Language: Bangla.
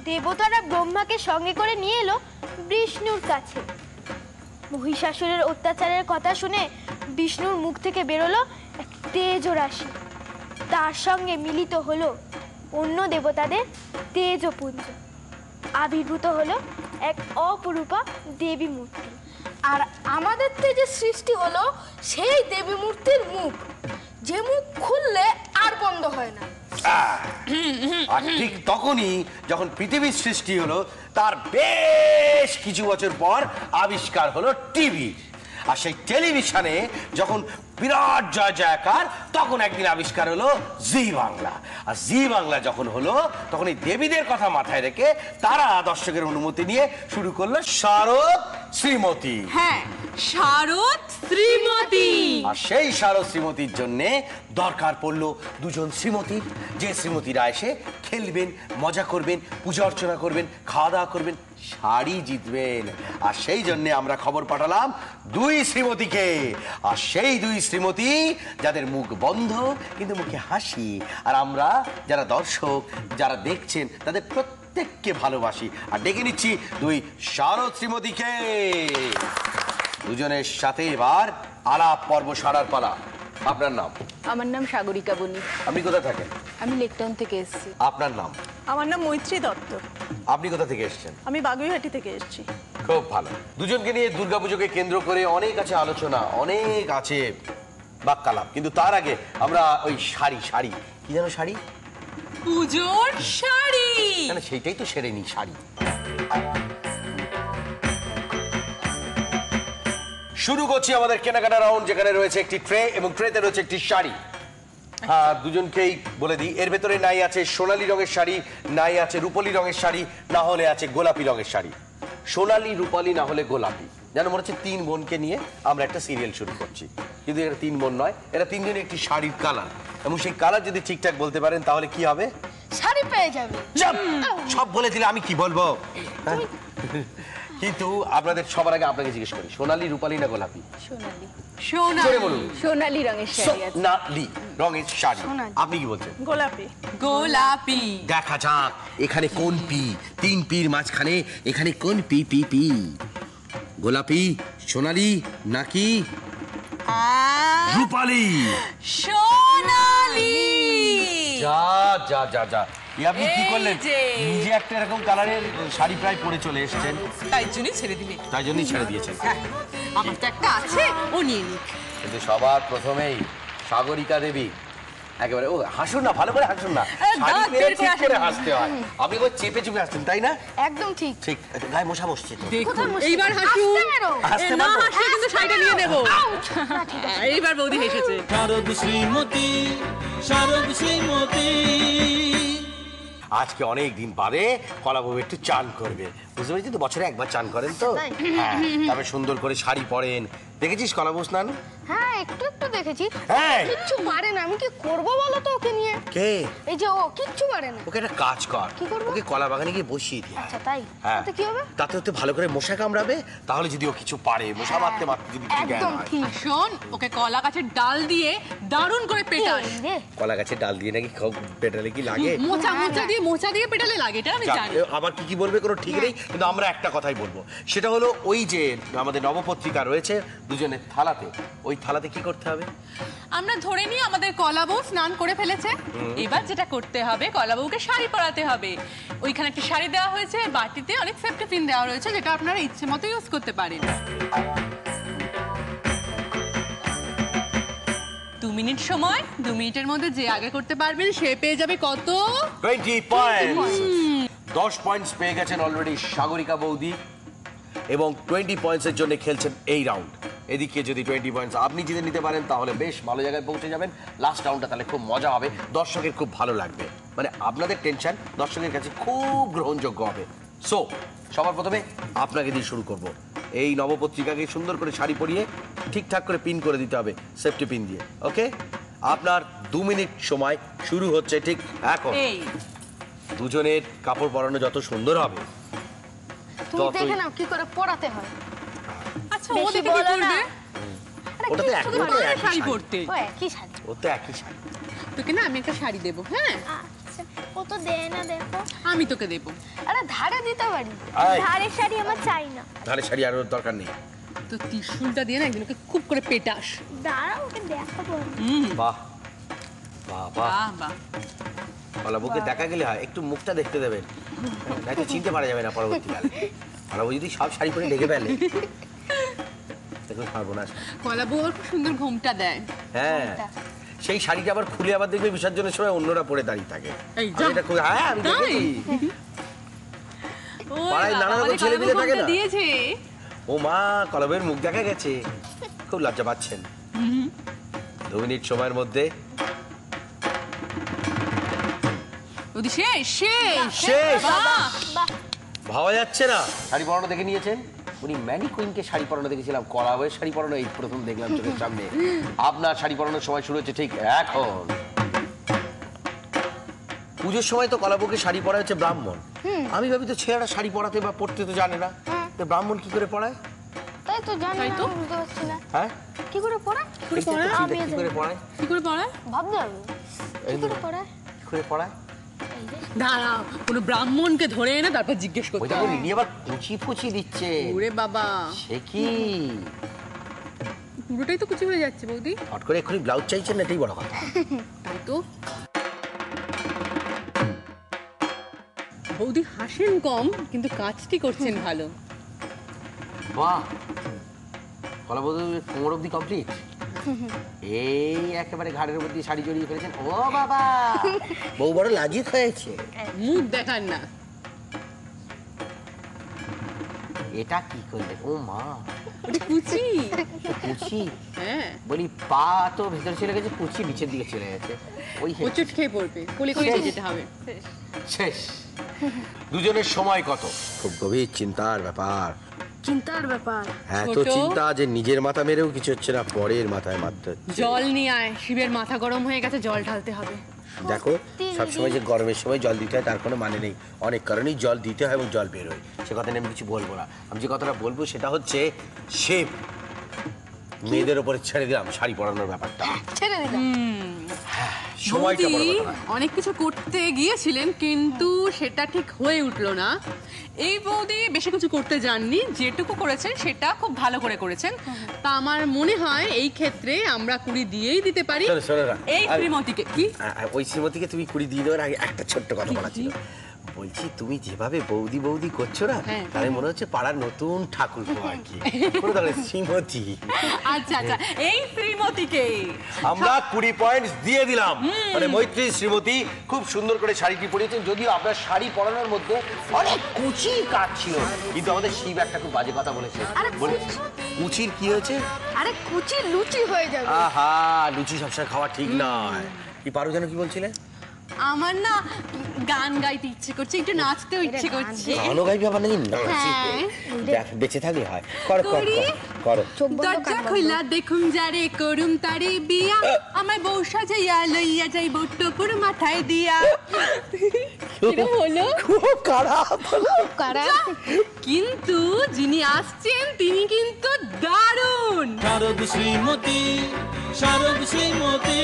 দেবতারা ব্রহ্মাকে সঙ্গে করে নিয়ে এলো বিষ্ণুর কাছে। মহিষাসুরের অত্যাচারের কথা শুনে বিষ্ণুর মুখ থেকে বেরোলো এক তেজ রাশি। তার সঙ্গে মিলিত হলো অন্য দেবতাদের তেজপুঞ্জ। আবির্ভূত হলো এক অপরূপা দেবী মূর্তি। আর আমাদের থেকে সৃষ্টি হলো সেই দেবী মূর্তির মুখ, যে মুখ খুললে আর বন্ধ হয় না। আর ঠিক তখনই যখন পৃথিবীর সৃষ্টি হলো, তার বেশ কিছু বছর পর আবিষ্কার হলো টিভি। আর সেই টেলিভিশনে যখন বিরাট জয় জয়কার, তখন একদিন আবিষ্কার হলো জি বাংলা। আর জি বাংলা যখন হলো, তখন এই দেবীদের কথা মাথায় রেখে তারা দর্শকের অনুমতি নিয়ে শুরু করলো শারদ শ্রীমতী। হ্যাঁ, শারদ শ্রীমতী। আর সেই শারদ শ্রীমতীর জন্য দরকার পড়লো দুজন শ্রীমতীর, যে শ্রীমতীরা এসে খেলবেন, মজা করবেন, পূজা অর্চনা করবেন, খাওয়া দাওয়া করবেন, শাড়ি জিতবেন। আর সেই জন্য আমরা খবর পাঠালাম দুই শ্রীমতীকে। আর সেই দুই শ্রীমতী যাদের মুখ বন্ধ কিন্তু মুখে হাসি, আর আমরা যারা দর্শক, যারা দেখছেন, তাদের প্রত্যেককে ভালোবাসি। আর ডেকে নিচ্ছি দুই শারদ শ্রীমতীকে। দুজনের সাথে এবার আলাপ পর্ব সারার পালা। আপনার নাম? আমার নাম সাগরিকা বণিক। আপনি কোথা থাকেন? আমি লেকটাউন থেকে এসেছি। আপনার নাম? আমার নাম মৈত্রী দত্ত। আপনি কোথা থেকে এসেছেন? আমি বাগুইহাটি থেকে এসেছি। খুব ভালো। দুজনকে নিয়ে দুর্গাপুজোকে কেন্দ্র করে অনেক আছে আলোচনা, অনেক আছে বাক্যালাপ, কিন্তু তার আগে আমরা ওই শাড়ি কি যেন শাড়ি, পুজোর শাড়ি, সেইটাই তো সেরে নি। শাড়ি শুরু করছি আমাদের কেনাকাটা রাউন্ড, যেখানে রয়েছে একটি ট্রে এবং ট্রেতে রয়েছে একটি শাড়ি। হ্যাঁ, দুজনকেই বলে দিই, এর ভেতরে নাই আছে সোনালী রঙের শাড়ি, নাই আছে রূপালী রঙের শাড়ি, না হলে আছে গোলাপি রঙের শাড়ি। সোনালী, রূপালী, না হলে গোলাপি। যেন মনে হচ্ছে তিন বোনকে নিয়ে আমরা একটা সিরিয়াল শুরু করছি, কিন্তু এটা তিন বোন নয়, এরা তিনজনই একটি শাড়ির কালার। এবং সেই কালার যদি ঠিকঠাক বলতে পারেন তাহলে কি হবে? শাড়ি পেয়ে যাবে। সব বলে দিলে আমি কি বলবো? কিন্তু আপনাদের সবার আগে আপনাকে জিজ্ঞেস করি, সোনালী, রূপালী, না গোলাপি? সোনালী। সোনালী রঙের শাড়ি আছে। সোনালী রঙের শাড়ি। আপনি কি বলছেন? গোলাপি। গোলাপি। দেখা যাক এখানে কোন পি, তিন পির মাঝখানে এখানে কোন পি? পি পি গোলাপি, সোনালী, নাকি রূপালী? সোনালী। যা যা যা যা, আপনি কি করলেন? নিজে একটা এরকম কালারের শাড়ি প্রায় পরে চলে এসেছেন, তাই জন্যই ছেড়ে দিলে? তাই জন্যই ছেড়ে দিয়েছেন। আমার তো একটা আছে, ও নিয়ে নিক। কিন্তু সবার প্রথমেই সাগরিকা দেবী একেবারে, ও হাসুন না, ভালো করে হাসুন না, হাসতে হয়। আপনি চেপে চেপে হাসছেন, তাই না? একদম ঠিক। ঠিক, গায়ে মশা বসছে তো। এইবার হাসুন। হাসতে না পারবো? হাসলে কিন্তু শাড়িটা নিয়ে নেব। এইবার বৌদি হেসেছে। শারদ শ্রীমতী, শারদ শ্রীমতী। আজকে অনেক দিন বাদে কলাবাবু একটু চান করবে, বুঝতে পেরেছি তো, বছরে একবার চান করেন তো। হ্যাঁ, তবে সুন্দর করে শাড়ি পরেন। দেখেছিস কলাবাবু স্নান? হ্যাঁ, একটু একটু দেখেছি। হ্যাঁ, কিচ্ছু পারে না, আমি কি করবো বলো তো ওকে নিয়ে? কে? এই যে ও কিচ্ছু পারে না। ওকে একটা কাজ কর, কি করবো? ওকে কলা বাগানে গিয়ে বসিয়ে দি। আচ্ছা তাই? হ্যাঁ, তাতে কি হবে? তাতে ওতে ভালো করে মশা কামড়াবে, তাহলে যদি ও কিছু পারে, মশা মারতে মারতে যদি কিছু জ্ঞান একদম হয়। ঠিক। শোন, ওকে কলা গাছের ডাল দিয়ে দারুণ করে পেটাস। রে, কলা গাছের ডাল দিয়ে নাকি পেটালে কি লাগে? মোচা দিয়ে পেটালে লাগে, এটা আমি জানি। আবার কি কি বলবে কোনো ঠিক নেই, কিন্তু আমরা একটা কথাই বলবো, সেটা হলো ওই যে আমাদের নবপত্রিকা রয়েছে দুজনের থালাতে, ওই থালাতে কি করতে হবে? আমরা ধরে নিই আমাদের কলাবউ স্নান করে ফেলেছে, এবার যেটা করতে হবে, কলাবউকে শাড়ি পরাতে হবে। ওইখানে একটা শাড়ি দেওয়া হয়েছে, বাটিতে অনেক সেফটি পিন দেওয়া রয়েছে, যেটা আপনারা ইচ্ছে মতো ইউজ করতে পারেন। 2 মিনিট সময়, 2 মিনিটের মধ্যে যে আগে করতে পারবেন সে পেয়ে যাবে কত? 20 পয়েন্টস। 10 পয়েন্টস পেয়ে গেছেন অলরেডি সাগরিকা বৌদি, এবং 20 পয়েন্টসের জন্য খেলছেন এই রাউন্ড। এদিকে যদি 20 পয়েন্টস আপনি জিতে নিতে পারেন তাহলে বেশ ভালো জায়গায় পৌঁছে যাবেন। লাস্ট রাউন্ডটা তাহলে খুব মজা হবে, দর্শকের খুব ভালো লাগবে, মানে আপনাদের টেনশন দর্শকের কাছে খুব গ্রহণযোগ্য হবে। সো সবার প্রথমে আপনাকে দিয়ে শুরু করব। এই নবপত্রিকাকে সুন্দর করে শাড়ি পরিয়ে ঠিকঠাক করে পিন করে দিতে হবে, সেফটি পিন দিয়ে। ওকে, আপনার 2 মিনিট সময় শুরু হচ্ছে ঠিক এখন। দুজনের কাপড় পরানো যত সুন্দর হবে, তুমি দেখে নাও কি করে পড়াতে হয়। আচ্ছা, ও দেখে কি করবে? ওটাতে একদম শাড়ি পরতে। ও একই শাড়ি। ও তো একই শাড়ি। তোকে না আমি একটা শাড়ি দেবো, হ্যাঁ আচ্ছা, ও তো দেয় না, দেখো। আমি তোকে দেবো। আরে ধারে দিতে পারি। আয়, ধারের শাড়ি আমার চাই না। তাহলে শাড়ি আর ওর দরকার নেই। তো ত্রিশুলটা দিয়ে না একদিন ওকে খুব করে পেটাস। দাঁড়া, ওকে দেখাবো আমি। বাহ বাহ বাহ, বাহ বাহ। কলাবউকে দেখা গেলে হয় একটু মুখটা দেখতে দেবেন, নাকি চিনতে পারা যাবে না পরবর্তীকালে। কলাবউ যদি সব শাড়ি পরে ঢেকে ফেলে দেখুন সর্বনাশ। কলাবউ ওর খুব সুন্দর ঘোমটা দেয়। হ্যাঁ, সেই শাড়িটা আবার খুলে আবার দেখবে বিসর্জনের সময় অন্যরা পরে দাঁড়িয়ে থাকে। এই আমি যা। এটা হ্যাঁ আমি তাই? দেখেছি। ওই পাড়ায় বাবা, নানা রকম আমাদের ছেলেপিলে কলাবউ থাকে ঘোমটা না? দিয়েছে। ও মা, কলাবউয়ের মুখ দেখা গেছে, খুব লজ্জা পাচ্ছেন। 2 মিনিট সময়ের মধ্যে ওদি শেষ শেষ শেষ। বাহ। বাহ, ভাবা যাচ্ছে না। শাড়ি পরানো দেখে নিয়েছেন? উনি ম্যানি কুইনকে শাড়ি পরানো দেখেছিলাম, কলাবউয়ের শাড়ি পরানো এই প্রথম দেখলাম চোখের সামনে। আপনার শাড়ি পরানোর সময় শুরু হচ্ছে ঠিক এখন। পুজোর সময় তো কলাবউকে শাড়ি পরা হচ্ছে ব্রাহ্মণ। আমি ভাবি তো ছেলেরা শাড়ি পরাতে বা পড়তে তো জানে না, তো ব্রাহ্মণ কি করে পড়ায়? তাই তো জানি তাই না, তো? আমি বুঝতে পারছি না। হ্যাঁ, কি করে পড়ায়? এই যে একটা চিন্তা, কি করে পড়ায়? কি করে পড়ায়? ভাবতে হবে। কি করে পড়ায়? কি করে পড়ায়? দাঁড়াও, কোনো ব্রাহ্মণকে ধরে এনে তারপর জিজ্ঞেস ওই করতে দেখো হবে। লিনি আবার কুচি ফুচি দিচ্ছে। ওরে বাবা, সে কি পুরোটাই তো কুচি হয়ে যাচ্ছে বৌদি। হট করে এক্ষুনি ব্লাউজ চাইছেন না, এটাই বড় কথা। তাই তো। বৌদি হাসেন কম, কিন্তু কাজটি করছেন ভালো। বাহ, কলাবউ কোমর অব্দি কমপ্লিট। এই একেবারে ঘাড়ের উপর দিয়ে শাড়ি জড়িয়ে ফেলেছেন। ও বাবা, বউ বড় লাজিত হয়েছে। মুখ দেখান না। এটা কি করলে? ও মা, ওটা কুচি। কুচি হ্যাঁ, বলি, পা তো ভেতরে চলে গেছে, কুচি নিচের দিকে চলে গেছে। ওই হোঁচট খেয়ে পড়বে, কোলে করে নিয়ে যেতে হবে। শেষ। দুজনের সময় কত? খুব গভীর চিন্তার ব্যাপার। চিন্তার ব্যাপার। এত ছোট। চিন্তা যে নিজের মাথা মেরেও কিছু হচ্ছে না, পরের মাথায় মারতে হচ্ছে। জল নিয়ে আয়, শিবের মাথা গরম হয়ে গেছে, জল ঢালতে হবে। দেখো, সবসময় যে গরমের সময় জল দিতে হয় তার কোনো মানে নেই। অনেক কারণেই জল দিতে হয় এবং জল বেরোয়। সে কথা নিয়ে আমি কিছু বলবো না। আমি যে কথাটা বলবো সেটা হচ্ছে শিব মেয়েদের ওপরে ছেড়ে দিলাম শাড়ি পরানোর ব্যাপারটা। ছেড়ে দিলাম। সময়টা বড় বৌদি কথা নয়। অনেক কিছু করতে গিয়েছিলেন, কিন্তু সেটা ঠিক হয়ে উঠলো না। এই বৌদি বেশি কিছু করতে যাননি, যেটুকু করেছেন সেটা খুব ভালো করে করেছেন। তা আমার মনে হয় এই ক্ষেত্রে আমরা 20 দিয়েই দিতে পারি শোনো, শোনো না। এই শ্রীমতীকে। কি? ওই শ্রীমতীকে তুমি 20 দিয়ে দেওয়ার আগে একটা ছোট্ট কথা বলা ছিল। বলছি, তুমি যেভাবে বৌদি বৌদি করছো না, হ্যাঁ। তাহলে মনে হচ্ছে পাড়ার নতুন ঠাকুর আর কি। কোনো ধরনের শ্রীমতী। আচ্ছা আচ্ছা, এই শ্রীমতীকে আমরা 20 পয়েন্টস দিয়ে দিলাম। মানে মৈত্রী শ্রীমতী খুব সুন্দর করে শাড়িটি পরিয়েছেন, যদিও আপনার শাড়ি পরানোর মধ্যে অনেক কুচির কাজ ছিল, কিন্তু আমাদের শিব একটা খুব বাজে কথা বলেছে। বলেছে কুচির কি হয়েছে? আরে কুচি লুচি হয়ে যাবে। আহা, লুচি সবসময় খাওয়া ঠিক নয়। কি পারো যেন কি বলছিলে? আমার না গান গাইতে ইচ্ছে করছে, একটু নাচতেও ইচ্ছে করছে। গানও গাইবে আবার নাকি নাচি? হ্যাঁ। দেখ, বেঁচে থাকলে হয়। করো করো করি? করো। দরজা খোলা দেখুন যারে করুম তারে বিয়া, আমার বউ সাজাইয়া লইয়া যাই বট্টপুর মাথায় দিয়া। কিরম হলো? খুব খারাপ। কিন্তু যিনি আসছেন তিনি কিন্তু দারুণ। শারদ শ্রীমতী, শারদ শ্রীমতী।